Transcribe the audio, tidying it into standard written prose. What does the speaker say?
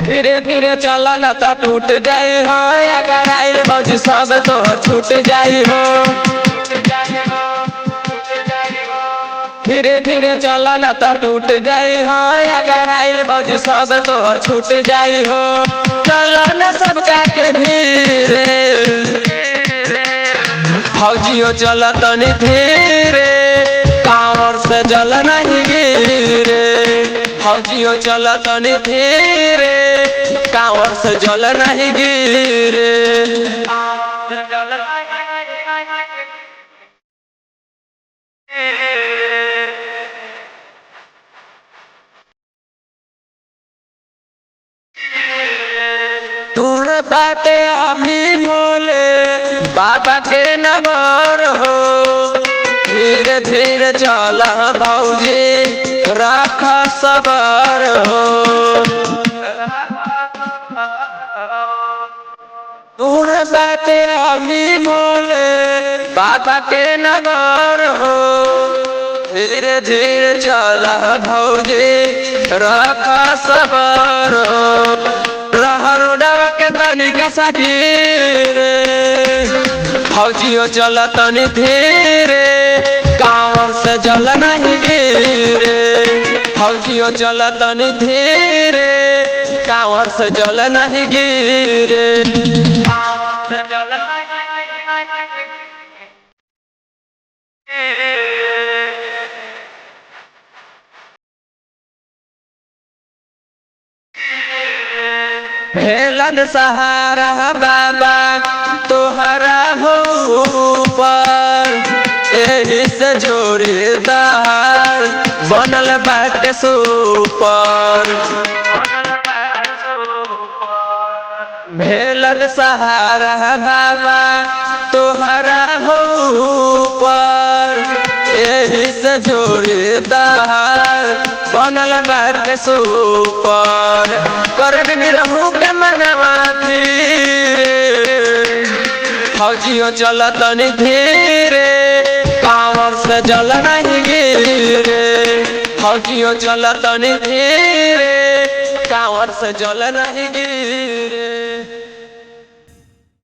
धीरे धीरे चला ना तो टूट जाए हो, अगर आइल मौजी सब तो छूट जाए हो। धीरे धीरे चला ना तो टूट जाए हो, अगर आइल मौजी सब तो छूट जाए हो। चला ना सबका के धीरे फौजियों चला तनी धीरे, कांवर से जल नहीं गिरे। फौजियों चला तनी धीरे, कांवर से जल नहीं गिरे। तूने बातें अभी बोले बाबा के नगर हो। धीरे धीरे चला भौजी रखा सबर हो। तूने बातें अभी बोले बाबा के नगर हो। धीरे धीरे चला भौजी रखा सबर हो। रहर डर के तनी का साथीरे, फौजियों चला तनी धीरे, कांवर से जल नहीं गिरे। फौजियों चला तनी धीरे, कांवर से जल नहीं गिरे। भेलन सहारा बाबा तोहरा हो ऊपर, एही से जोड़ीदार बनल बाटे सुपर। भेलन सहारा बाबा तोहरा हो ऊपर, एही से जोड़ीदार बनल बाटे सुपर। कर भी रहूं के मनवा धीरे, फौजियों चला तनी धीरे, कांवर से जल नहीं गिरे। फौजियों चला तनी धीरे, कांवर से जल नहीं गिरे।